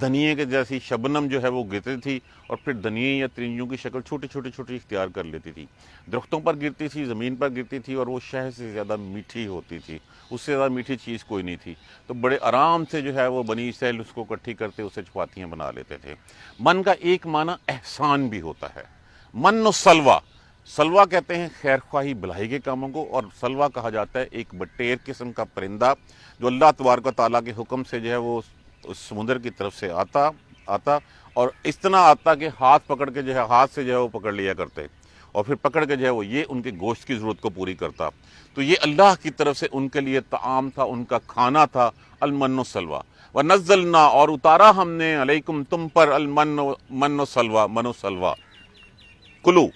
دھنیے کے جیسی شبنم جو ہے وہ گرتی تھی اور پھر دھنیے یا ترنجوں کی شکل چھوٹی چھوٹی چھوٹی اختیار کر لیتی تھی، درختوں پر گرتی تھی، زمین پر گرتی تھی، اور وہ شہد سے زیادہ میٹھی ہوتی تھی، اس سے زیادہ میٹھی چیز کوئی نہیں تھی۔ تو بڑے آرام سے جو ہے وہ بنی اسرائیل اس کو اکٹھی کرتے، اسے چپاتیاں بنا لیتے تھے۔ من کا ایک معنی احسان بھی ہوتا ہے، من و سلوہ، سلوہ کہتے ہیں خیر خواہی بھلائی کے کاموں کو، اور سلوہ کہا جاتا ہے ایک بٹیر قسم کا پرندہ جو اللہ تبارک و تعالیٰ کے حکم سے جو ہے وہ اس سمندر کی طرف سے آتا اور اس طرح آتا کہ ہاتھ پکڑ کے جو ہے ہاتھ سے جو ہے وہ پکڑ لیا کرتے، اور پھر پکڑ کے جو ہے وہ یہ ان کے گوشت کی ضرورت کو پوری کرتا۔ تو یہ اللہ کی طرف سے ان کے لیے طعام تھا، ان کا کھانا تھا، المن و سلوہ۔ وَنَزَّلْنَا، اور اتارا ہم نے، علیکم تم پر، المن و سلوہ، من و سلوہ۔ کلو،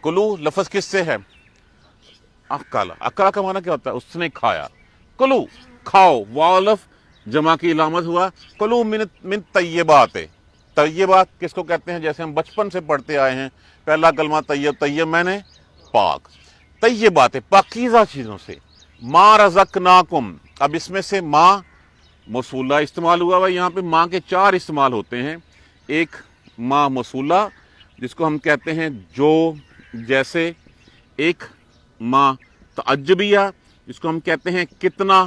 کلو لفظ کس سے ہے؟ اکلا، اکلا کا معنی کیا ہوتا ہے؟ اس نے کھایا۔ کلو، کھاؤ، والف جمع کی علامت ہوا۔ کلو من طیبات، طیبات کس کو کہتے ہیں؟ جیسے ہم بچپن سے پڑھتے آئے ہیں، پہلا کلمہ طیب، طیب میں نے پاک، طیبات پاکیزہ چیزوں سے۔ ما رزقناکم، اب اس میں سے ما موصولہ استعمال ہوا ہے، یہاں پہ ماں کے چار استعمال ہوتے ہیں۔ ایک ما موصولہ جس کو ہم کہتے ہیں جو، جیسے، ایک ما تعجبیہ جس کو ہم کہتے ہیں کتنا،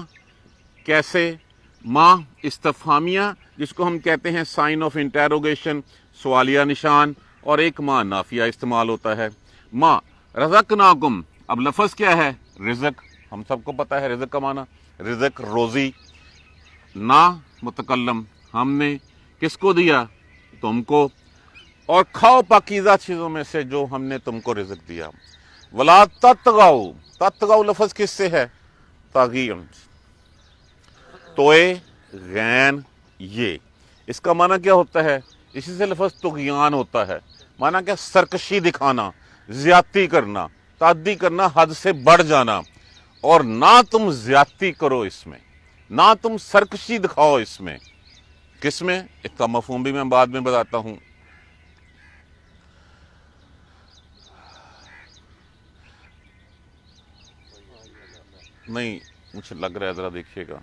کیسے، ما استفہامیہ جس کو ہم کہتے ہیں سائن آف انٹیروگیشن، سوالیہ نشان، اور ایک ما نافیہ استعمال ہوتا ہے۔ ما رزقناکم، اب لفظ کیا ہے؟ رزق، ہم سب کو پتا ہے رزق کا معنی، رزق روزی، نا متکلم، ہم نے کس کو دیا؟ تم کو، اور کھاؤ پاکیزہ چیزوں میں سے جو ہم نے تم کو رزق دیا۔ ولا تطغوا، تطغوا لفظ کس سے ہے؟ طاغین، توئے غین یہ، اس کا معنی کیا ہوتا ہے؟ اسی سے لفظ طغیان ہوتا ہے، معنی کیا؟ سرکشی دکھانا، زیادتی کرنا، تعدی کرنا، حد سے بڑھ جانا، اور نہ تم زیادتی کرو اس میں، نہ تم سرکشی دکھاؤ اس میں۔ کس میں؟ اس کا مفہوم بھی میں بعد میں بتاتا ہوں۔ نہیں، مجھے لگ رہا ہے، ذرا دیکھیے گا،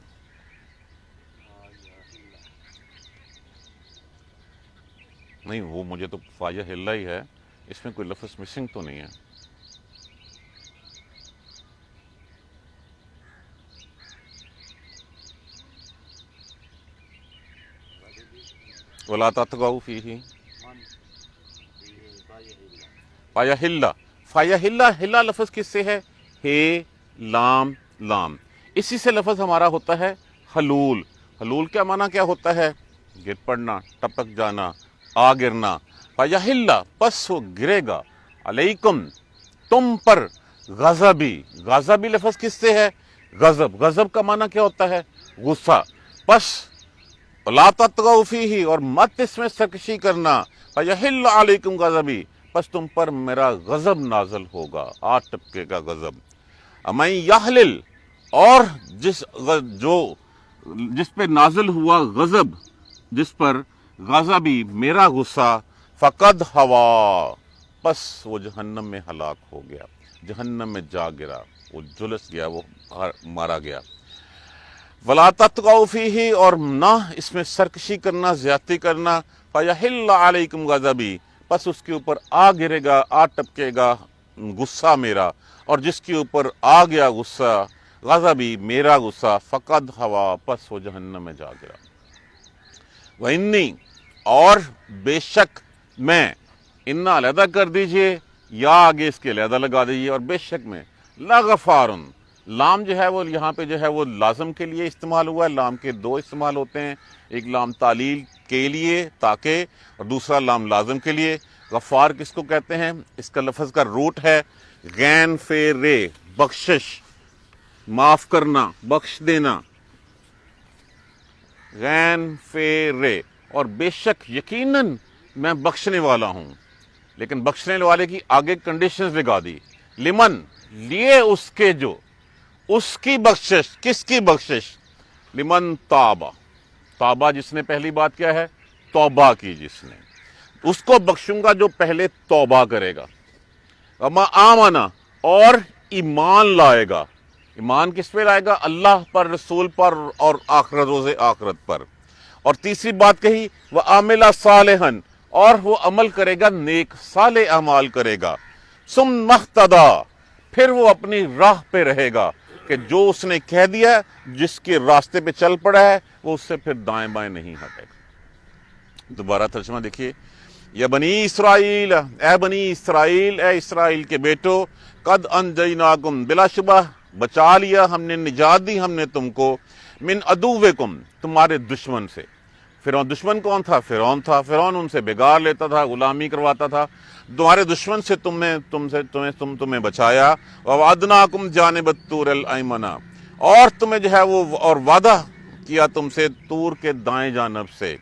نہیں وہ مجھے تو فایا ہلا ہی ہے، اس میں کوئی لفظ مسنگ تو نہیں ہے۔ ولا تطغوا فیہ، فایا ہلا، فایا ہلا، ہلا لفظ کس سے ہے؟ ہے، لام، لام، اسی سے لفظ ہمارا ہوتا ہے حلول۔ حلول کیا معنی کیا ہوتا ہے؟ گر پڑنا، ٹپک جانا، آ گرنا۔ فَيَحِلَّ، پس وہ گرے گا، علیکم، تم پر، غضبی، غضبی لفظ کس سے ہے؟ غضب، غضب کا معنی کیا ہوتا ہے؟ غصہ۔ پس لا تطغوا فیہ، اور مت اس میں سرکشی کرنا، فَيَحِلَّ علیکم غضبی، پس تم پر میرا غضب نازل ہوگا، آ ٹپکے گا غضب۔ اَمَن یحلل، اور جس پہ نازل ہوا غضب، جس پر غضبی میرا غصہ، فقد ہوا، پس وہ جہنم میں ہلاک ہو گیا، جہنم میں جا گرا، وہ جلس گیا، وہ مارا گیا۔ ولا تطغوا فیہ، اور نہ اس میں سرکشی کرنا، زیادتی کرنا، فیحل علیکم غضبی، پس اس کے اوپر آ گرے گا، آ ٹپکے گا غصہ میرا، اور جس کے اوپر آ گیا غصہ، غضبی میرا غصہ، فقد ہوا، پس وہ جہنم میں جا گرا۔ وَإِنِّي، اور بے شک میں، انا علیحدہ کر دیجئے، یا آگے اس کے علیحدہ لگا دیجئے، اور بے شک میں، لغفارن، لام جو ہے وہ یہاں پہ جو ہے وہ لازم کے لیے استعمال ہوا ہے۔ لام کے دو استعمال ہوتے ہیں، ایک لام تعلیل کے لیے تاکہ، اور دوسرا لام لازم کے لیے۔ غفار کس کو کہتے ہیں؟ اس کا لفظ کا روٹ ہے غین فے رے، بخشش، معاف کرنا، بخش دینا، غین فے رے، اور بے شک یقیناً میں بخشنے والا ہوں، لیکن بخشنے والے کی آگے کنڈیشنز لگا دی، لمن، لیے اس کے جو، اس کی بخشش، کس کی بخشش؟ لمن تابا، تابا جس نے پہلی بات کیا ہے؟ توبہ کی، جس نے، اس کو بخشوں گا جو پہلے توبہ کرے گا۔ وما آمنا، اور ایمان لائے گا، ایمان کس پہ لائے گا؟ اللہ پر، رسول پر، اور آخرت، روز آخرت پر، اور تیسری بات کہی وَعَمِلَ صَالِحًا، اور وہ عمل کرے گا نیک صالح اعمال کرے گا، ثُمَّ اهْتَدَىٰ، پھر وہ اپنی راہ پہ رہے گا کہ جو اس نے کہہ دیا، جس کے راستے پہ چل پڑا ہے، وہ اس سے پھر دائیں بائیں نہیں ہٹے گا۔ دوبارہ ترجمہ دیکھیے، یا بنی اسرائیل، اے بنی اسرائیل، اے اسرائیل کے بیٹو، قد انجیناکم، بلا شبہ بچا لیا ہم نے، نجات دی ہم نے تم کو، من عدوکم، تمہارے دشمن سے۔ فرعون، دشمن کون تھا؟ فرعون تھا۔ فرعون ان سے بگاڑ لیتا تھا، غلامی کرواتا تھا۔ تمہارے دشمن سے تمہیں بچایا۔ وَوَعَدْنَاكُمْ جَانِبَ الطُّورِ الْأَيْمَنَ، اور تمہیں جو ہے وہ اور وعدہ کیا تم سے طور کے دائیں جانب سے۔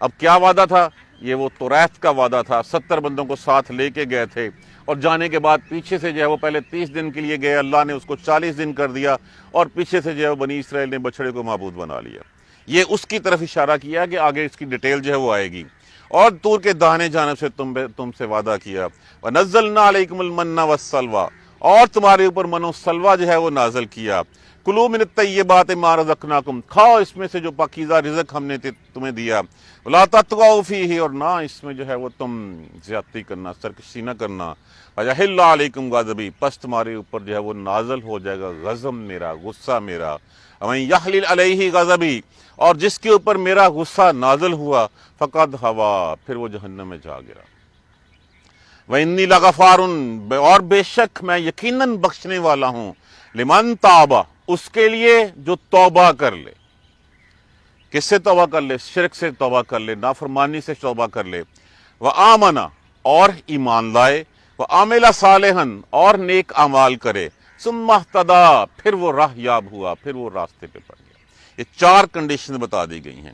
اب کیا وعدہ تھا؟ یہ وہ توریت کا وعدہ تھا۔ 70 بندوں کو ساتھ لے کے گئے تھے، اور جانے کے بعد پیچھے سے جو ہے وہ پہلے 30 دن کے لیے گئے، اللہ نے اس کو 40 دن کر دیا، اور پیچھے سے جو ہے بنی اسرائیل نے بچڑے کو معبود بنا لیا۔ یہ اس کی طرف اشارہ کیا کہ آگے اس کی ڈیٹیل جو ہے وہ آئے گی۔ اور طور کے داہنے جانب سے تم سے وعدہ کیا، وَنَزَّلْنَا عَلَيْكُمُ الْمَنَّ وَالسَّلْوَىٰ، اور تمہارے اوپر من و سلوہ جو ہے وہ نازل کیا۔ کُلُوا مِنَ الطَّیِّبَاتِ مَا رَزَقْنَاکُمْ، کھاؤ اس میں سے جو پاکیزہ رزق ہم نے تمہیں دیا۔ وَلَا تَطْغَوْا فِیہِ، اور نہ اس میں جو ہے وہ تم زیادتی کرنا، سرکشی نہ کرنا۔ فَیَحِلَّ عَلَیکُمْ غَضَبِی، پس تمہارے اوپر جو ہے وہ نازل ہو جائے گا غضب میرا، غصہ میرا۔ وَمَن یَحْلِلْ عَلَیہ غَضَبِی، اور جس کے اوپر میرا غصہ نازل ہوا، فقد ہوا، پھر وہ جہنم میں جا گرا۔ وَإِنِّی لَغَفَارٌ، اور بے شک میں یقیناً بخشنے والا ہوں، لمن تاب، اس کے لیے جو توبہ کر لے۔ کس سے توبہ کر لے؟ شرک سے توبہ کر لے، نافرمانی سے توبہ کر لے۔ وَآمَنَ، اور ایمان لائے۔ وَعَمِلَ صَالِحًا، اور نیک اعمال کرے۔ ثُمَّ اهْتَدَىٰ، پھر وہ راہ یاب ہوا، پھر وہ راستے پہ پڑ گیا۔ یہ 4 کنڈیشن بتا دی گئی ہیں۔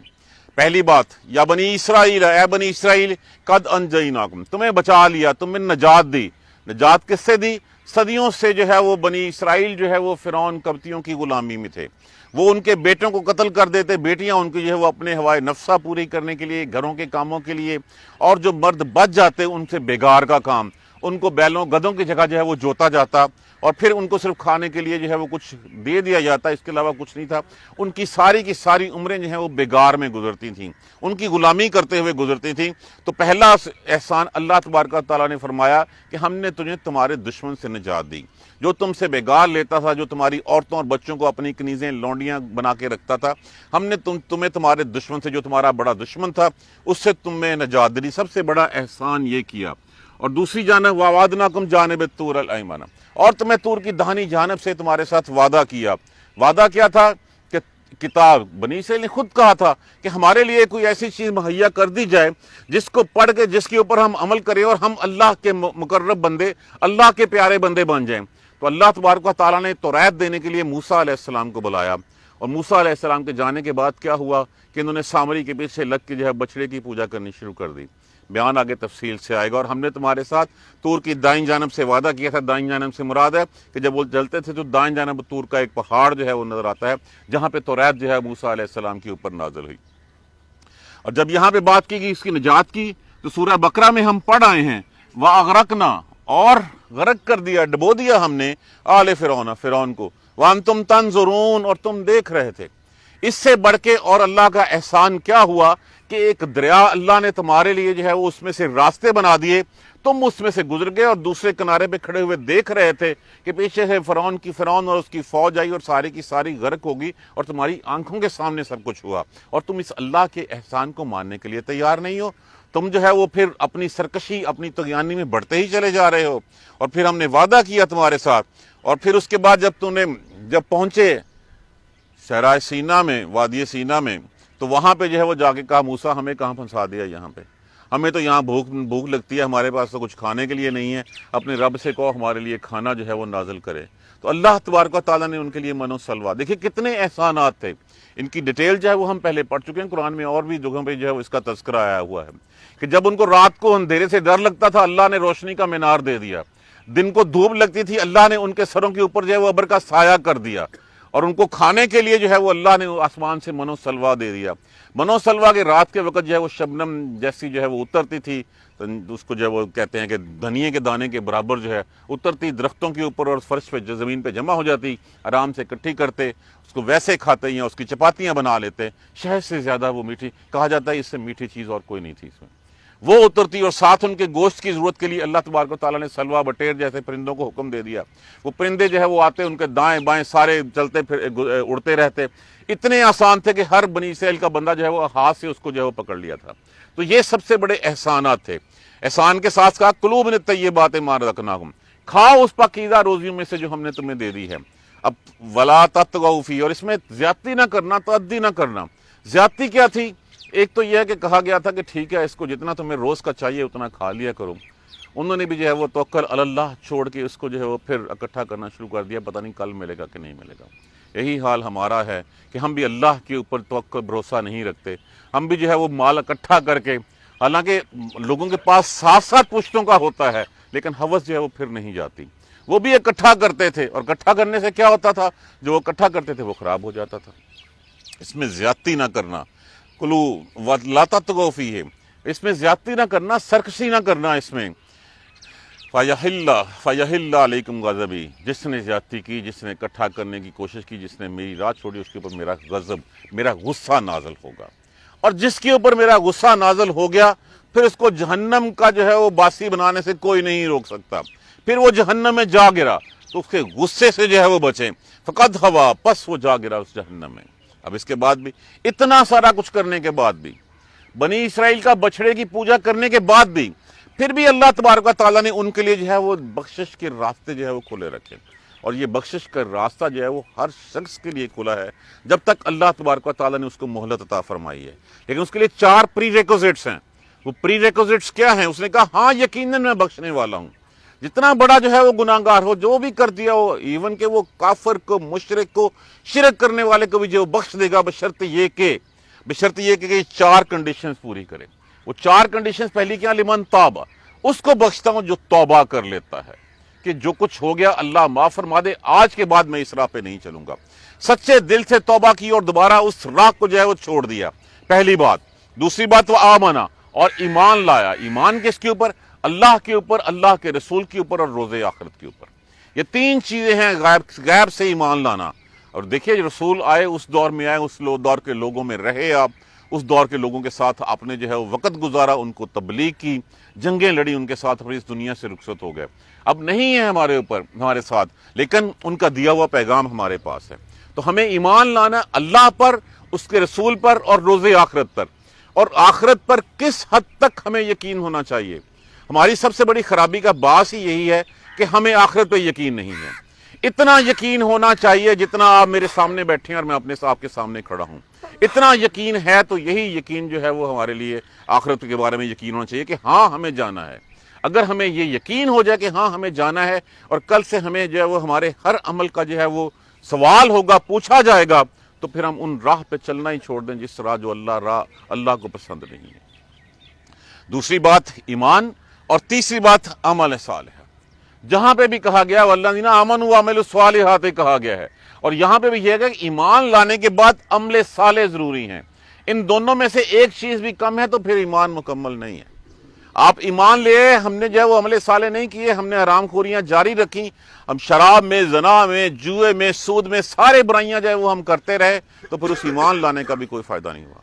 پہلی بات، یا بنی اسرائیل، اے بنی اسرائیل، قد انجیناکم، تمہیں بچا لیا، تمہیں نجات دی۔ نجات کس سے دی؟ صدیوں سے جو ہے وہ بنی اسرائیل جو ہے وہ فرعون قبطیوں کی غلامی میں تھے۔ وہ ان کے بیٹوں کو قتل کر دیتے، بیٹیاں ان کی جو ہے وہ اپنے ہوائے نفسہ پوری کرنے کے لیے، گھروں کے کاموں کے لیے، اور جو مرد بچ جاتے ان سے بیگار کا کام، ان کو بیلوں گدھوں کی جگہ جو ہے وہ جوتا جاتا، اور پھر ان کو صرف کھانے کے لیے جو ہے وہ کچھ دے دیا جاتا، اس کے علاوہ کچھ نہیں تھا۔ ان کی ساری عمریں جو ہیں وہ بیگار میں گزرتی تھیں، ان کی غلامی کرتے ہوئے گزرتی تھیں۔ تو پہلا احسان اللہ تبارک و تعالیٰ نے فرمایا کہ ہم نے تجھے تمہارے دشمن سے نجات دی، جو تم سے بیگار لیتا تھا، جو تمہاری عورتوں اور بچوں کو اپنی کنیزیں لونڈیاں بنا کے رکھتا تھا، ہم نے تمہیں تمہارے دشمن سے، جو تمہارا بڑا دشمن تھا، اس سے تمہیں نجات دی۔ سب سے بڑا احسان یہ کیا۔ اور دوسری جانب وَوَعَدْنَاکُمْ جَانِبَ الطُّورِ الْأَیْمَنَ، اور تمہیں طور کی داہنی جانب سے تمہارے ساتھ وعدہ کیا۔ وعدہ کیا تھا؟ کہ کتاب، بنی اسرائیل نے خود کہا تھا کہ ہمارے لیے کوئی ایسی چیز مہیا کر دی جائے جس کو پڑھ کے، جس کے اوپر ہم عمل کریں اور ہم اللہ کے مقرب بندے، اللہ کے پیارے بندے بن جائیں۔ تو اللہ تبارک و تعالیٰ نے توریت دینے کے لیے موسیٰ علیہ السلام کو بلایا، اور موسیٰ علیہ السلام کے جانے کے بعد کیا ہوا کہ انہوں نے سامری کے پیچھے لگ کے جو ہے بچڑے کی پوجا کرنی شروع کر دی۔ بیان آگے تفصیل سے آئے گا۔ اور ہم نے تمہارے ساتھ طور کی دائیں جانب سے وعدہ کیا تھا۔ دائیں جانب سے مراد ہے کہ جب وہ چلتے تھے تو دائیں جانب طور کا ایک پہاڑ جو ہے وہ نظر آتا ہے، جہاں پہ توریت جو ہے موسیٰ علیہ السلام کے اوپر نازل ہوئی۔ اور جب یہاں پہ بات کی گئی اس کی نجات کی، تو سورہ بقرہ میں ہم پڑھ آئے ہیں وَأَغْرَقْنَا، اور غرق کر دیا، ڈبو دیا ہم نے آل فرعون کو، وَأَنْتُمْ تَنْظُرُونَ، اور تم دیکھ رہے تھے۔ اس سے بڑھ کے اور اللہ کا احسان کیا ہوا کہ ایک دریا اللہ نے تمہارے لیے جو ہے وہ اس میں سے راستے بنا دیے، تم اس میں سے گزر گئے، اور دوسرے کنارے پہ کھڑے ہوئے دیکھ رہے تھے کہ پیچھے سے فرعون اور اس کی فوج آئی اور ساری کی ساری غرق ہوگی، اور تمہاری آنکھوں کے سامنے سب کچھ ہوا، اور تم اس اللہ کے احسان کو ماننے کے لیے تیار نہیں ہو۔ تم جو ہے وہ پھر اپنی سرکشی، اپنی طغیانی میں بڑھتے ہی چلے جا رہے ہو۔ اور پھر ہم نے وعدہ کیا تمہارے ساتھ، اور پھر اس کے بعد جب پہنچے صحرائے سینا میں، وادی سینا میں، تو وہاں پہ جو ہے وہ جا کے کہا موسیٰ ہمیں کہاں پھنسا دیا یہاں پہ، ہمیں تو یہاں بھوک لگتی ہے، ہمارے پاس تو کچھ کھانے کے لیے نہیں ہے، اپنے رب سے کہو ہمارے لیے کھانا جو ہے وہ نازل کرے۔ تو اللہ تبارک و تعالیٰ نے ان کے لیے من و سلوہ، دیکھیں کتنے احسانات تھے، ان کی ڈیٹیل جو ہے وہ ہم پہلے پڑھ چکے ہیں قرآن میں، اور بھی جگہوں پہ جو ہے اس کا تذکرہ آیا ہوا ہے کہ جب ان کو رات کو اندھیرے سے ڈر لگتا تھا، اللہ نے روشنی کا مینار دے دیا، دن کو دھوپ لگتی تھی، اللہ نے ان کے سروں کے اوپر جو ہے وہ ابر کا سایہ کر دیا، اور ان کو کھانے کے لیے جو ہے وہ اللہ نے آسمان سے من و سلوہ دے دیا۔ بنو سلوا کے رات کے وقت جو ہے وہ شبنم جیسی جو ہے وہ اترتی تھی، اس کو جو ہے وہ کہتے ہیں کہ دھنیے کے دانے کے برابر جو ہے اترتی درختوں کے اوپر اور فرش پہ زمین پہ جمع ہو جاتی، آرام سے اکٹھی کرتے، اس کو ویسے کھاتے یا اس کی چپاتیاں بنا لیتے، شہد سے زیادہ وہ میٹھی، کہا جاتا ہے اس سے میٹھی چیز اور کوئی نہیں تھی اس میں، وہ اترتی، اور ساتھ ان کے گوشت کی ضرورت کے لیے اللہ تبارک و تعالیٰ نے سلوا بٹیر جیسے پرندوں کو حکم دے دیا، وہ پرندے جو ہے وہ آتے، ان کے دائیں بائیں سارے چلتے پھر اڑتے رہتے، اتنے آسان تھے کہ ہر بنی اسرائیل کا بندہ جو ہے وہ ہاتھ سے اس کو جو ہے وہ پکڑ لیا تھا۔ تو یہ سب سے بڑے احسانات تھے۔ احسان کے ساتھ کہا کلوا من الطیبات ما رزقناکم، کھاؤ اس پاکیزہ روزیوں میں سے جو ہم نے تمہیں دے دی ہے۔ اب ولا تطغوا فیہ، اور اس میں زیادتی نہ کرنا، تعدی نہ کرنا۔ زیادتی کیا تھی؟ ایک تو یہ ہے کہ کہا گیا تھا کہ ٹھیک ہے اس کو جتنا تمہیں روز کا چاہیے اتنا کھا لیا کرو، انہوں نے بھی جو ہے وہ توکل علی اللہ چھوڑ کے اس کو جو ہے وہ پھر اکٹھا کرنا شروع کر دیا، پتہ نہیں کل ملے گا کہ نہیں ملے گا۔ یہی حال ہمارا ہے کہ ہم بھی اللہ کے اوپر توکل بھروسہ نہیں رکھتے، ہم بھی جو ہے وہ مال اکٹھا کر کے، حالانکہ لوگوں کے پاس 7 پشتوں کا ہوتا ہے لیکن ہوس جو ہے وہ پھر نہیں جاتی، وہ بھی اکٹھا کرتے تھے، اور اکٹھا کرنے سے کیا ہوتا تھا؟ جو وہ اکٹھا کرتے تھے وہ خراب ہو جاتا تھا۔ اس میں زیادتی نہ کرنا، کلوا ولا تطغوا فیہ، اس میں زیادتی نہ کرنا، سرکشی نہ کرنا اس میں۔ فَيَحِلَّ عَلَيْكُمْ غَضَبِي، جس نے زیادتی کی، جس نے اکٹھا کرنے کی کوشش کی، جس نے میری راہ چھوڑی، اس کے اوپر میرا غضب، میرا غصہ نازل ہوگا، اور جس کے اوپر میرا غصہ نازل ہو گیا پھر اس کو جہنم کا جو ہے وہ باسی بنانے سے کوئی نہیں روک سکتا، پھر وہ جہنم میں جا گرا تو اس کے غصے سے جو ہے وہ بچیں، فقد ہوا، پس وہ جا گرا اس جہنم میں۔ اب اس کے بعد بھی اتنا سارا کچھ کرنے کے بعد بھی، بنی اسرائیل کا بچڑے کی پوجا کرنے کے بعد بھی، پھر بھی اللہ تبارک و تعالیٰ نے ان کے لیے جو ہے وہ بخشش کے راستے جو ہے وہ کھلے رکھے، اور یہ بخشش کا راستہ جو ہے وہ ہر شخص کے لیے کھلا ہے جب تک اللہ تبارک و تعالیٰ نے اس کو مہلت عطا فرمائی ہے، لیکن اس کے لیے 4 پری ریکوزٹس ہیں۔ وہ پری ریکوزٹس کیا ہیں؟ اس نے کہا ہاں یقیناً میں بخشنے والا ہوں، جتنا بڑا جو ہے وہ گناہگار ہو، جو بھی کر دیا ہو، ایون کہ وہ کافر کو، مشرک کو، شرک کرنے والے کو بھی جو بخش دے گا، بشرط یہ کہ یہ 4 کنڈیشنز پوری کرے۔ وہ 4 کنڈیشنز پہلی کیا؟ لمن تاب، اس کو بخشتا ہوں جو توبہ کر لیتا ہے کہ جو کچھ ہو گیا اللہ معاف فرما دے، آج کے بعد میں اس راہ پہ نہیں چلوں گا، سچے دل سے توبہ کی اور دوبارہ اس راہ کو جو ہے وہ چھوڑ دیا، پہلی بات۔ دوسری بات وہ آمنا، اور ایمان لایا۔ ایمان کس کے اوپر؟ اللہ کے اوپر، اللہ کے رسول کے اوپر، اور روز آخرت کے اوپر۔ یہ 3 چیزیں ہیں غیب سے ایمان لانا۔ اور دیکھیے رسول آئے، اس دور میں آئے، اس دور کے لوگوں میں رہے، آپ اس دور کے لوگوں کے ساتھ آپ نے جو ہے وقت گزارا، ان کو تبلیغ کی، جنگیں لڑی ان کے ساتھ، اور اس دنیا سے رخصت ہو گئے۔ اب نہیں ہے ہمارے ساتھ، لیکن ان کا دیا ہوا پیغام ہمارے پاس ہے۔ تو ہمیں ایمان لانا اللہ پر، اس کے رسول پر، اور روز آخرت پر۔ اور آخرت پر کس حد تک ہمیں یقین ہونا چاہیے؟ ہماری سب سے بڑی خرابی کا باعث ہی یہی ہے کہ ہمیں آخرت پہ یقین نہیں ہے۔ اتنا یقین ہونا چاہیے جتنا آپ میرے سامنے بیٹھے ہیں اور میں اپنے آپ کے سامنے کھڑا ہوں، اتنا یقین ہے، تو یہی یقین جو ہے وہ ہمارے لیے آخرت کے بارے میں یقین ہونا چاہیے کہ ہاں ہمیں جانا ہے۔ اگر ہمیں یہ یقین ہو جائے کہ ہاں ہمیں جانا ہے، اور کل سے ہمیں جو ہے وہ ہمارے ہر عمل کا جو ہے وہ سوال ہوگا، پوچھا جائے گا، تو پھر ہم ان راہ پہ چلنا ہی چھوڑ دیں جس راہ جو اللہ کو پسند نہیں ہے۔ دوسری بات ایمان، اور تیسری بات عمل صالح۔ جہاں پہ بھی کہا گیا والذین آمنوا وعملوا الصالحات کہا گیا ہے، اور یہاں پہ بھی یہ ہے کہ ایمان لانے کے بعد عمل صالح ضروری ہیں۔ ان دونوں میں سے ایک چیز بھی کم ہے تو پھر ایمان مکمل نہیں ہے۔ آپ ایمان لے، ہم نے جو ہے وہ عمل صالح نہیں کیے، ہم نے حرام خوریاں جاری رکھی، ہم شراب میں، زنا میں، جوئے میں، سود میں، سارے برائیاں جو ہے وہ ہم کرتے رہے، تو پھر اس ایمان لانے کا بھی کوئی فائدہ نہیں ہوا۔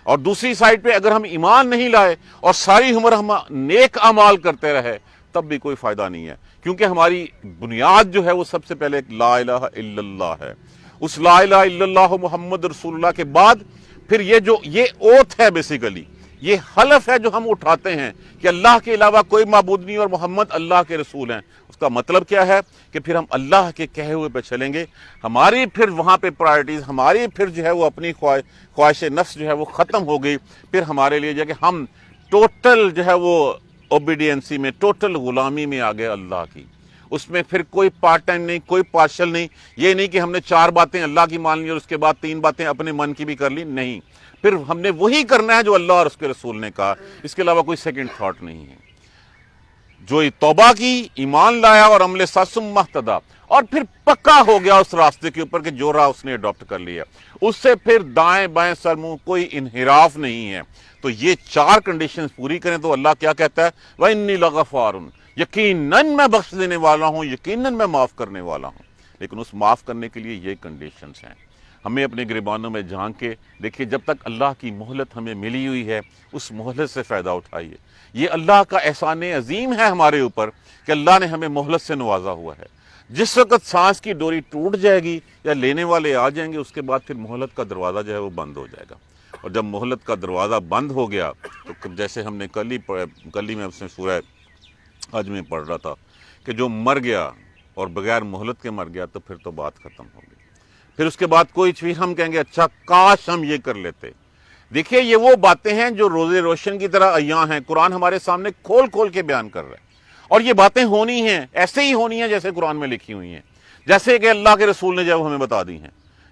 اور دوسری سائڈ پہ اگر ہم ایمان نہیں لائے اور ساری عمر ہم نیک اعمال کرتے رہے، تب بھی کوئی فائدہ نہیں ہے، کیونکہ ہماری بنیاد جو ہے وہ سب سے پہلے لا الہ الا اللہ ہے۔ اس لا الہ الا اللہ محمد رسول اللہ کے بعد پھر یہ اوتھ ہے، بیسیکلی یہ حلف ہے جو ہم اٹھاتے ہیں کہ اللہ کے علاوہ کوئی معبود نہیں اور محمد اللہ کے رسول ہیں۔ اس کا مطلب کیا ہے کہ پھر ہم اللہ کے کہے ہوئے پہ چلیں گے، ہماری پھر وہاں پہ پرائرٹیز، ہماری پھر جو ہے وہ اپنی خواہش نفس جو ہے وہ ختم ہو گئی، پھر ہمارے لیے جو ہے کہ ہم ٹوٹل جو ہے وہ اوبیڈینسی میں، ٹوٹل غلامی میں آ گئے اللہ کی۔ اس میں پھر کوئی پارٹ ٹائم نہیں، کوئی پارشل نہیں، یہ نہیں کہ ہم نے 4 باتیں اللہ کی مان لی اور اس کے بعد 3 باتیں اپنے من کی بھی کر لی، نہیں، پھر ہم نے وہی کرنا ہے جو اللہ اور اس کے رسول نے کہا، اس کے علاوہ کوئی سیکنڈ تھاٹ نہیں ہے۔ جو توبہ کی, ایمان لایا اور عمل صالح ثم اہتدی, اور پھر پکا ہو گیا اس راستے کے اوپر کہ جو راہ اس نے اڈاپٹ کر لیا, اس سے پھر دائیں بائیں سر منہ کوئی انحراف نہیں ہے. تو یہ 4 کنڈیشنز پوری کریں تو اللہ کیا کہتا ہے, وَإِنِّي لَغَفَّارٌ, یقیناً میں بخش دینے والا ہوں, یقیناً میں معاف کرنے والا ہوں. لیکن اس معاف کرنے کے لیے یہ کنڈیشنز ہیں. ہمیں اپنے گریبانوں میں جھانک کے دیکھیے, جب تک اللہ کی مہلت ہمیں ملی ہوئی ہے اس مہلت سے فائدہ اٹھائیے. یہ اللہ کا احسان عظیم ہے ہمارے اوپر کہ اللہ نے ہمیں مہلت سے نوازا ہوا ہے. جس وقت سانس کی ڈوری ٹوٹ جائے گی یا لینے والے آ جائیں گے, اس کے بعد پھر مہلت کا دروازہ جو ہے وہ بند ہو جائے گا. اور جب مہلت کا دروازہ بند ہو گیا تو جیسے ہم نے کل ہی میں اس میں سورہ حج میں پڑھ رہا تھا کہ جو مر گیا اور بغیر مہلت کے مر گیا تو پھر تو بات ختم ہو گئی. پھر اس کے بعد کوئی چیز ہم کہیں گے اچھا کاش ہم یہ کر لیتے. دیکھیے یہ وہ باتیں ہیں جو روزے روشن کی طرح عیاں ہیں. قرآن ہمارے سامنے کھول کھول کے بیان کر رہا ہے, اور یہ باتیں ہونی ہیں, ایسے ہی ہونی ہیں جیسے قرآن میں لکھی ہوئی ہیں, جیسے کہ اللہ کے رسول نے جب ہمیں بتا دی ہیں.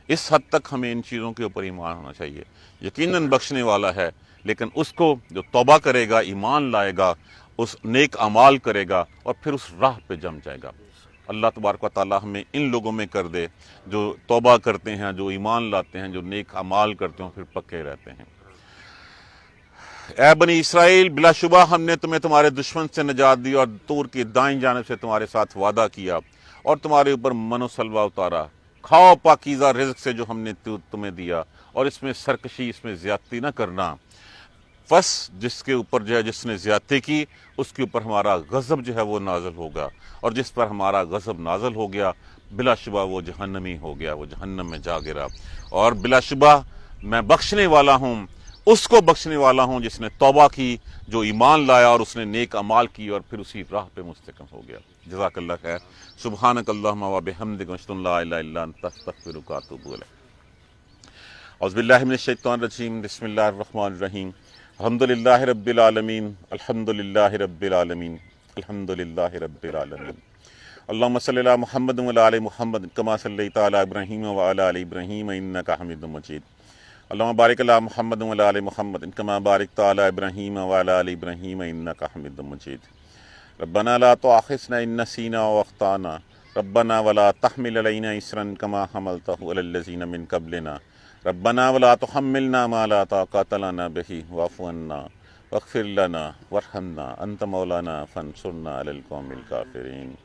اس حد تک ہمیں ان چیزوں کے اوپر ایمان ہونا چاہیے. یقیناً بخشنے والا ہے, لیکن اس کو جو توبہ کرے گا, ایمان لائے گا, اس نیک اعمال کرے گا اور پھر اس راہ پہ جم جائے گا. اللہ تبارک و تعالی ہمیں ان لوگوں میں کر دے جو توبہ کرتے ہیں, جو ایمان لاتے ہیں, جو نیک اعمال کرتے ہیں, پھر پکے رہتے ہیں. اے بنی اسرائیل, بلا شبہ ہم نے تمہیں تمہارے دشمن سے نجات دی اور طور کی دائیں جانب سے تمہارے ساتھ وعدہ کیا اور تمہارے اوپر من و سلوہ اتارا. کھاؤ پاکیزہ رزق سے جو ہم نے تمہیں دیا, اور اس میں سرکشی, اس میں زیادتی نہ کرنا. بس جس کے اوپر جو ہے جس نے زیادتی کی اس کے اوپر ہمارا غضب جو ہے وہ نازل ہوگا, اور جس پر ہمارا غضب نازل ہو گیا بلا شبہ وہ جہنمی ہو گیا, وہ جہنم میں جا گرا. اور بلا شبہ میں بخشنے والا ہوں, اس کو بخشنے والا ہوں جس نے توبہ کی, جو ایمان لایا اور اس نے نیک اعمال کی اور پھر اسی راہ پہ مستقم ہو گیا. جزاک اللہ خیر. سبحانک اللہم و بحمدک, اشہد ان لا الہ الا انت, استغفرک و اتوب الیک. اعوذ باللہ من الشیطان الرجیم, بسم اللہ الرحمن الرحیم. الحمدللہ رب العالمین, الحمدللہ رب العالمین, الحمدللہ رب العالمین. اللہم صلی علی محمد و علی آل محمد کما صلیت علی ابراہیم و علی آل ابراہیم انک حمید مجید. اللہم بارک علی محمد و علی آل محمد کما بارکت علی ابراہیم و علی آل ابراہیم انک حمید مجید. ربنا لا تؤاخذنا ان نسینا واخطانا, ربنا ولا تحمل علینا اصرا کما حملتہ علی الذین من قبلنا, ربنا ولا تحملنا ما لا طاقة لنا به واعف عنا واغفر لنا وارحمنا انت مولانا فانصرنا على القوم الكافرين.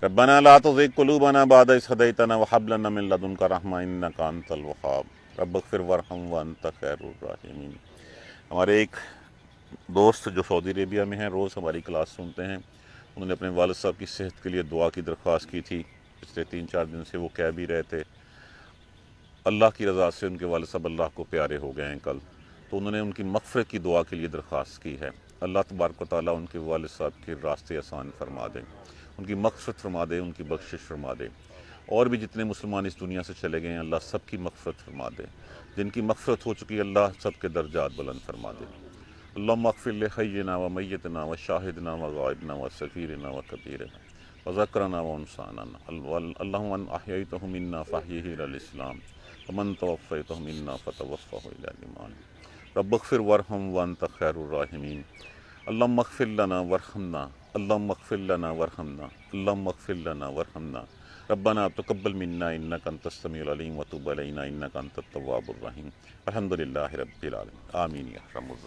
ربنا لا تزغ قلوبنا بعد إذ هديتنا وهب لنا من لدنك رحمة انك انت الوهاب. رب اغفر وارحم وانت خیر الراحمین. ہمارے ایک دوست جو سعودی عربیہ میں ہیں روز ہماری کلاس سنتے ہیں, انہوں نے اپنے والد صاحب کی صحت کے لیے دعا کی درخواست کی تھی. پچھلے 3-4 دن سے وہ کہہ بھی رہے تھے. اللہ کی رضا سے ان کے والد صاحب اللہ کو پیارے ہو گئے ہیں کل, تو انہوں نے ان کی مغفرت کی دعا کے لیے درخواست کی ہے. اللہ تبارک و تعالیٰ ان کے والد صاحب کے راستے آسان فرما دیں, ان کی مغفرت فرما دے, ان کی بخشش فرما دے. اور بھی جتنے مسلمان اس دنیا سے چلے گئے ہیں اللہ سب کی مغفرت فرما دے. جن کی مغفرت ہو چکی اللہ سب کے درجات بلند فرما دے. اللہم اغفر لحینا و میتنا و شاہدنا و غائبنا و صغیرنا و کبیرنا و ذکرنا و انسانا. اللہم من احییتہ منا فاحیہ علی الاسلام ومن توفیتہ منا فتوفہ الی الایمان. رب اغفر وارحم وانت خیر الراحمین. اللہم اغفر لنا وارحمنا, اللہم اغفر لنا وارحمنا, اللہم اغفر لنا وارحمنا. ربنا تقبل منا انک انت السمیع العلیم وتب علینا انک انت التواب الرحیم. الحمدللہ رب العالمین. آمین یا رب العالمین.